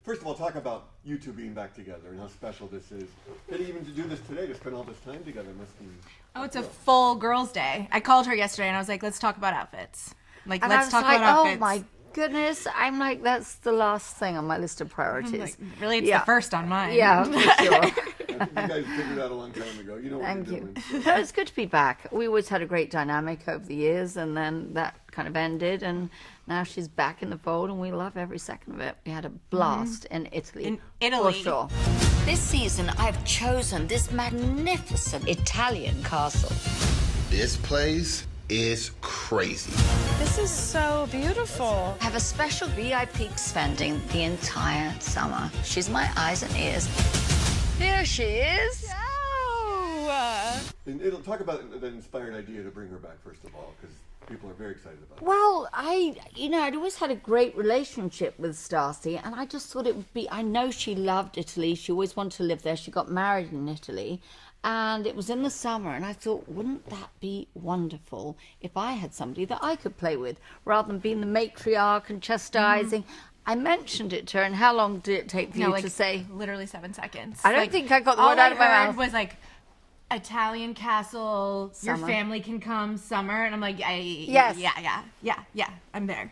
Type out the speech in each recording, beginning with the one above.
First of all, talk about you two being back together and how special this is. Getting even to do this today, to spend all this time together must be... Oh, it's a full girls' day. I called her yesterday and I was like, let's talk about outfits. Like, and let's talk about outfits. Oh my goodness. I'm like, that's the last thing on my list of priorities. Like, really, it's the first on mine. Yeah, for sure. You guys figured out a long time ago. You know what Thank you're you. doing. No, it's good to be back. We always had a great dynamic over the years, and then that kind of ended, and now she's back in the fold, and we love every second of it. We had a blast in Italy. In Italy. For sure. This season, I've chosen this magnificent Italian castle. This place is crazy. This is so beautiful. I have a special VIP spending the entire summer. She's my eyes and ears. Here she is. And it'll talk about the inspired idea to bring her back, first of all, because people are very excited about it. Well, I'd always had a great relationship with Stassi, and I just thought it would be, I know she loved Italy. She always wanted to live there. She got married in Italy, and it was in the summer, and I thought, wouldn't that be wonderful if I had somebody that I could play with, rather than being the matriarch and chastising. I mentioned it to her, and how long did it take for you to say? Literally 7 seconds. I don't think I got the word out of my All I heard mouth. was like, Italian castle, Summer. your family can come, summer. And I'm like, Yes. yeah, I'm there.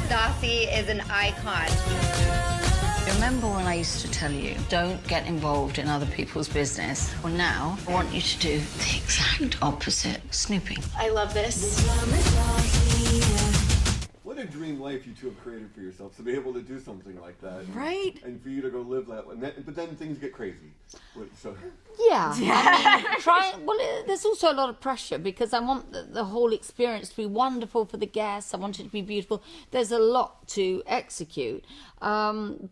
Stassi is an icon. Remember when I used to tell you, don't get involved in other people's business? Well, now I want you to do the exact opposite, snooping. I love this. What a dream life you two have created for yourselves, to be able to do something like that. Right? And for you to go live that way. But then things get crazy. So... Yeah. I mean, there's also a lot of pressure because I want the whole experience to be wonderful for the guests. I want it to be beautiful. There's a lot to execute. And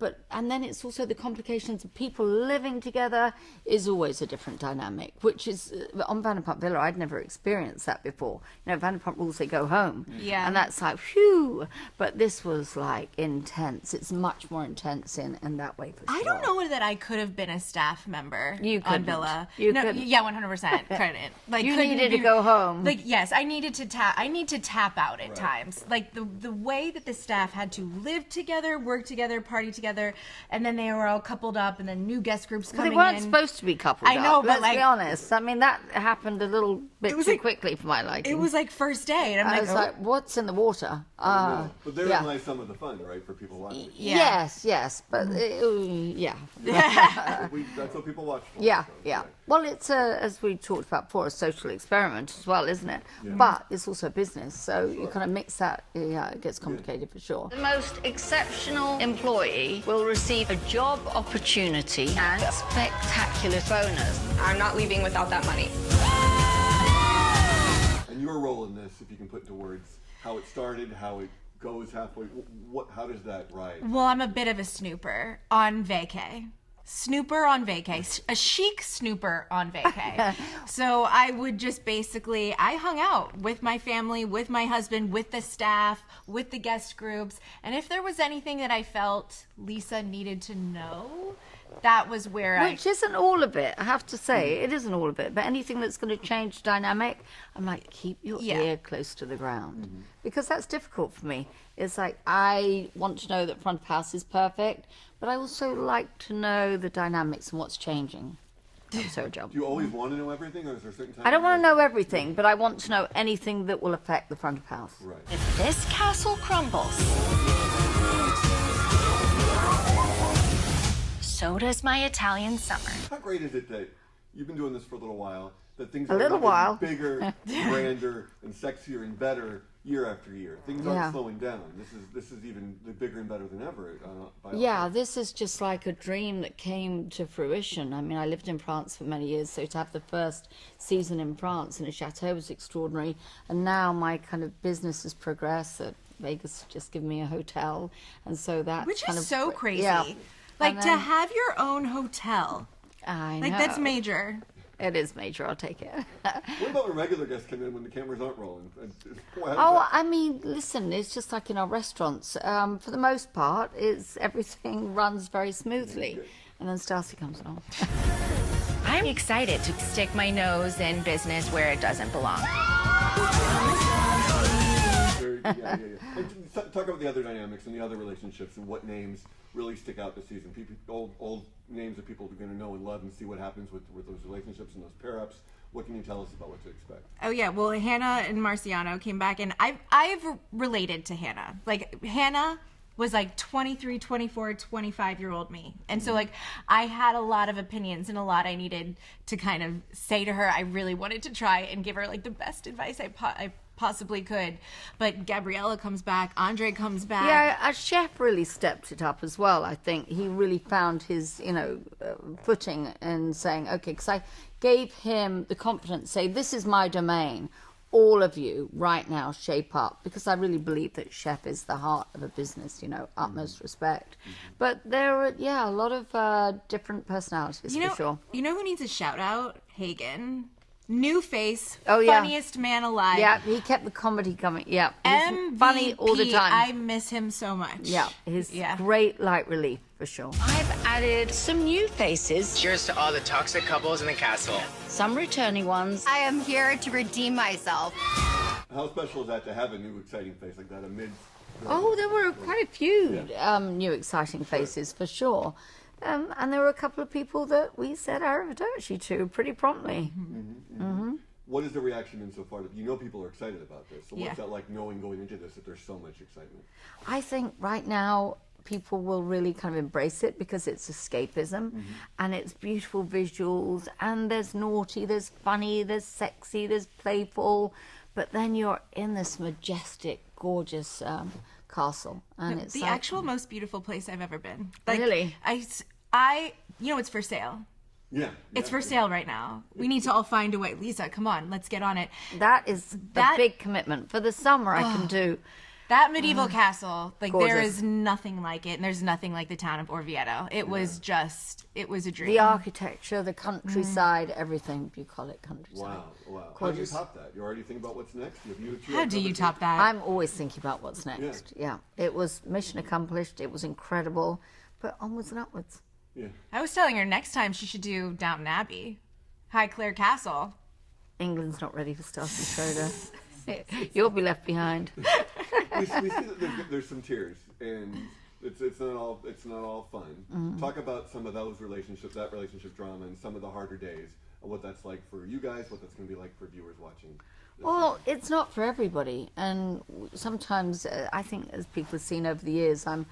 then it's also the complications of people living together is always a different dynamic, which is, on Vanderpump Villa, I'd never experienced that before. You know, Vanderpump Rules, they go home. Yeah. And that's like, phew. But this was like intense. It's much more intense in that way for sure. I don't know that I could have been a staff member You on couldn't. Villa. You no, couldn't. yeah, 100% couldn't. Like, You couldn't needed to be- go home. Like, yes, I need to tap out at times. Like the way that the staff had to live together, work together, party together, and then they were all coupled up, and then new guest groups Well, coming they weren't in. supposed to be coupled I know, up. but Let's be like- honest. I mean, that happened a little bit too like- quickly for my liking. It was like first day, and I'm I like, was oh. like, what's in the water? But therein yeah. lies some of the fun, right, for people watching. Yeah. Yes, but yeah. That's what people watch for. Yeah, so, yeah. Well, it's as we talked about before, a social experiment as well, isn't it? But it's also a business, so you kind of mix that. Yeah, it gets complicated for sure. The most exceptional employee will receive a job opportunity and a spectacular bonus. I'm not leaving without that money. And your role in this, if you can put into words, how it started, how it goes halfway, how does that ride? Well, I'm a bit of a snooper on vacay. Snooper on vacay. A chic snooper on vacay. So I would just basically, I hung out with my family, with my husband, with the staff, with the guest groups. And if there was anything that I felt Lisa needed to know, that was where Which isn't all of it, I have to say. It isn't all of it. But anything that's going to change dynamic, I'm like, keep your ear close to the ground. Because that's difficult for me. It's like, I want to know that front of house is perfect, but I also like to know the dynamics and what's changing. That's her job. Do you always want to know everything, or is there a certain time? I don't want to know everything, but I want to know anything that will affect the front of house. Right. If this castle crumbles, so does my Italian summer. How great is it that you've been doing this for a little while, that things A are little getting while. bigger, grander, and sexier and better year after year? Things aren't Yeah. slowing down. This is even bigger and better than ever. By all Yeah, accounts. this is just like a dream that came to fruition. I mean, I lived in France for many years, so to have the first season in France in a chateau was extraordinary. And now my kind of business has progressed. That Vegas just given me a hotel, and so that which kind is of, so crazy. Yeah. Like, And to then- have your own hotel. I Like, know. that's major. It is major. I'll take it. What about when regular guests come in when the cameras aren't rolling? Boy, how does Oh, that- I mean, listen, it's just like in our restaurants. For the most part, everything runs very smoothly. And then Stassi comes along. I'm excited to stick my nose in business where it doesn't belong. yeah. And talk about the other dynamics and the other relationships and what names really stick out this season? People, old names that people are going to know and love, and see what happens with those relationships and those pair-ups. What can you tell us about what to expect? Oh yeah, well Hannah and Marciano came back, and I've related to Hannah. Like Hannah was like 23, 24, 25-year-old me. And so like I had a lot of opinions and a lot I needed to kind of say to her. I really wanted to try and give her like the best advice I possibly could. But Gabriella comes back, Andre comes back. Yeah, Chef really stepped it up as well. I think he really found his, footing in saying, okay, because I gave him the confidence, say, this is my domain. All of you right now shape up, because I really believe that Chef is the heart of a business, utmost respect. But there are, a lot of different personalities, for sure. You know who needs a shout out? Hagen. New face, yeah. funniest man alive. Yeah, he kept the comedy coming. Yeah, he's MVP, funny all the time. I miss him so much. Yeah, he's great light relief, for sure. I've added some new faces, Cheers to all the toxic couples in the castle. some returning ones. I am here to redeem myself. How special is that to have a new exciting face like that amid? Oh, there were quite a few new exciting faces, for sure. And there were a couple of people that we said arrivederci to pretty promptly. What is the reaction been so far? You know people are excited about this. So what's Yeah. that like, knowing going into this that there's so much excitement? I think right now people will really kind of embrace it because it's escapism and it's beautiful visuals, and there's naughty, there's funny, there's sexy, there's playful, but then you're in this majestic, gorgeous castle, and it's the like, actual most beautiful place I've ever been. Like, Really? I it's for sale. Yeah. It's for sale right now. We need to all find a way. Lisa, come on, let's get on it. that is a big commitment. For the summer, I can do. That medieval castle, like there Gorgeous. is nothing like it, and there's nothing like the town of Orvieto. It was a dream. The architecture, the countryside, everything, bucolic countryside. Wow. How do you Gorgeous. top that? You already think about what's next? How do you top that? I'm always thinking about what's next. Yeah. It was mission accomplished. It was incredible. But onwards and upwards. Yeah. I was telling her next time she should do Downton Abbey, Highclere Castle. England's not ready for Stassi Schroeder. You'll be left behind. we see that there's some tears, and it's not all fun. Talk about some of those relationships, that relationship drama, and some of the harder days, and what that's like for you guys, what that's going to be like for viewers watching. Well, it's not for everybody. And sometimes I think, as people have seen over the years, I'm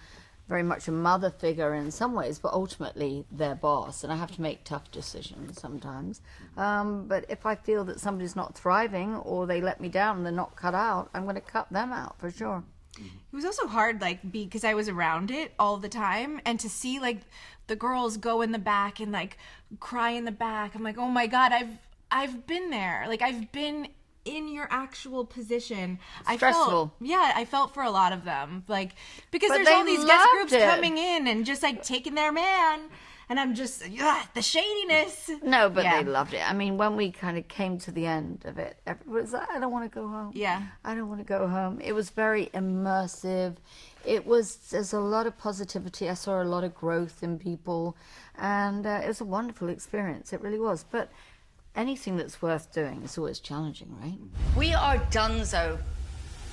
very much a mother figure in some ways, but ultimately their boss, and I have to make tough decisions sometimes. But if I feel that somebody's not thriving or they let me down and they're not cut out, I'm going to cut them out for sure. It was also hard, like, because I was around it all the time, and to see like the girls go in the back and like cry in the back. I'm like, oh my God, I've been there. Like, I've been in your actual position. Stressful. I felt for a lot of them, like, because But there's they all these guest loved groups it. coming in and just like taking their man, and I'm just the shadiness. No, but Yeah. they loved it. I mean, when we kind of came to the end of it, everybody was like, I don't want to go home. Yeah. I don't want to go home. It was very immersive. There's a lot of positivity. I saw a lot of growth in people, and it was a wonderful experience. It really was. But anything that's worth doing is always challenging, right? We are donezo.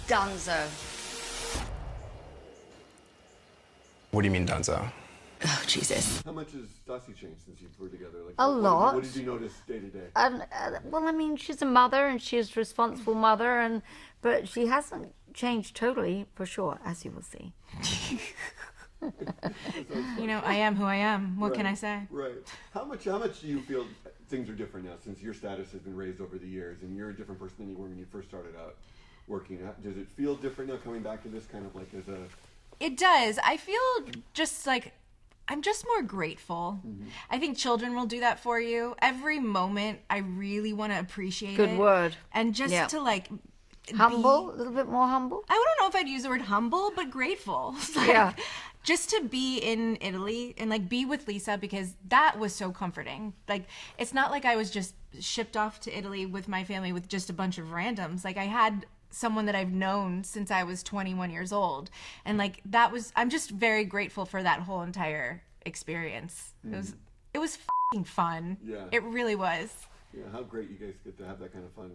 Donezo. What do you mean, Dunzo? Oh, Jesus. How much has Stassi changed since you were together? Like, A lot. What did you notice day to day? Well, I mean, she's a mother, and she's a responsible mother, but she hasn't changed totally, for sure, as you will see. I am who I am. What can I say? Right. How much do you feel things are different now, since your status has been raised over the years, and you're a different person than you were when you first started out working? Does it feel different now, coming back to this kind of like as a... It does. I feel just like I'm just more grateful. I think children will do that for you. Every moment, I really want to appreciate it. Good word. And just to like... Humble? A little bit more humble? I don't know if I'd use the word humble, but grateful. Like, Yeah. Just to be in Italy and like be with Lisa, because that was so comforting. Like, it's not like I was just shipped off to Italy with my family with just a bunch of randoms. Like, I had someone that I've known since I was 21 years old. And like, I'm just very grateful for that whole entire experience. It was f***ing fun. Yeah. It really was. Yeah, how great you guys get to have that kind of fun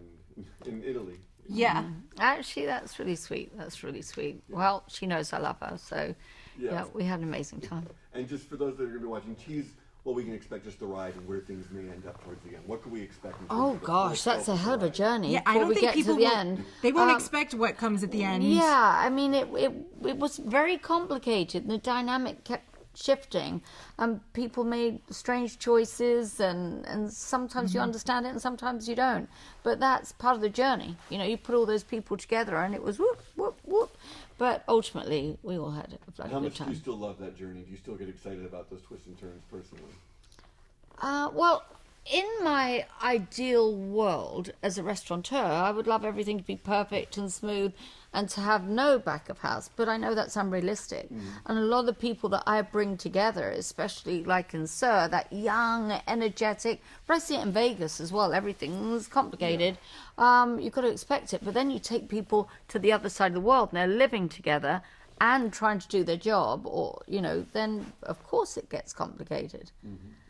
in Italy. Yeah. Actually, that's really sweet. That's really sweet. Well, she knows I love her, so Yeah, we had an amazing time. And just for those that are going to be watching, tease what we can expect just the ride and where things may end up towards the end. What can we expect? In terms Oh of the gosh, full that's a scope hell of a ride? journey Yeah, I before don't we think get to people the will, end. they won't expect what comes at the end. Yeah, I mean, it was very complicated. The dynamic kept shifting, and people made strange choices, and sometimes you understand it and sometimes you don't. But that's part of the journey. You know, you put all those people together and it was whoop, whoop, whoop. But ultimately, we all had a bloody How good much do time. you still love that journey? Do you still get excited about those twists and turns personally? Well, in my ideal world as a restaurateur, I would love everything to be perfect and smooth and to have no back of house. But I know that's unrealistic. And a lot of the people that I bring together, especially like in Sir, that young, energetic, but I see it in Vegas as well, everything is complicated. You've got to expect it. But then you take people to the other side of the world and they're living together and trying to do their job, or, you know, then of course it gets complicated.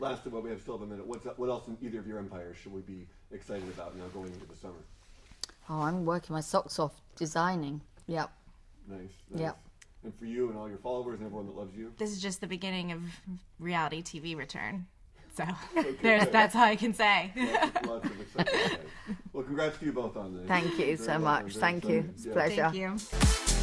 Lastly, while we have still have a minute, what else in either of your empires should we be excited about now going into the summer? Oh, I'm working my socks off designing. Yep. Nice. Yep. And for you and all your followers and everyone that loves you? This is just the beginning of reality TV return. So that's all I can say. Lots of excitement. Well, congrats to you both on this. Thank you Very so well much. done, very Thank you. exciting. It's a Yeah. pleasure. Thank you.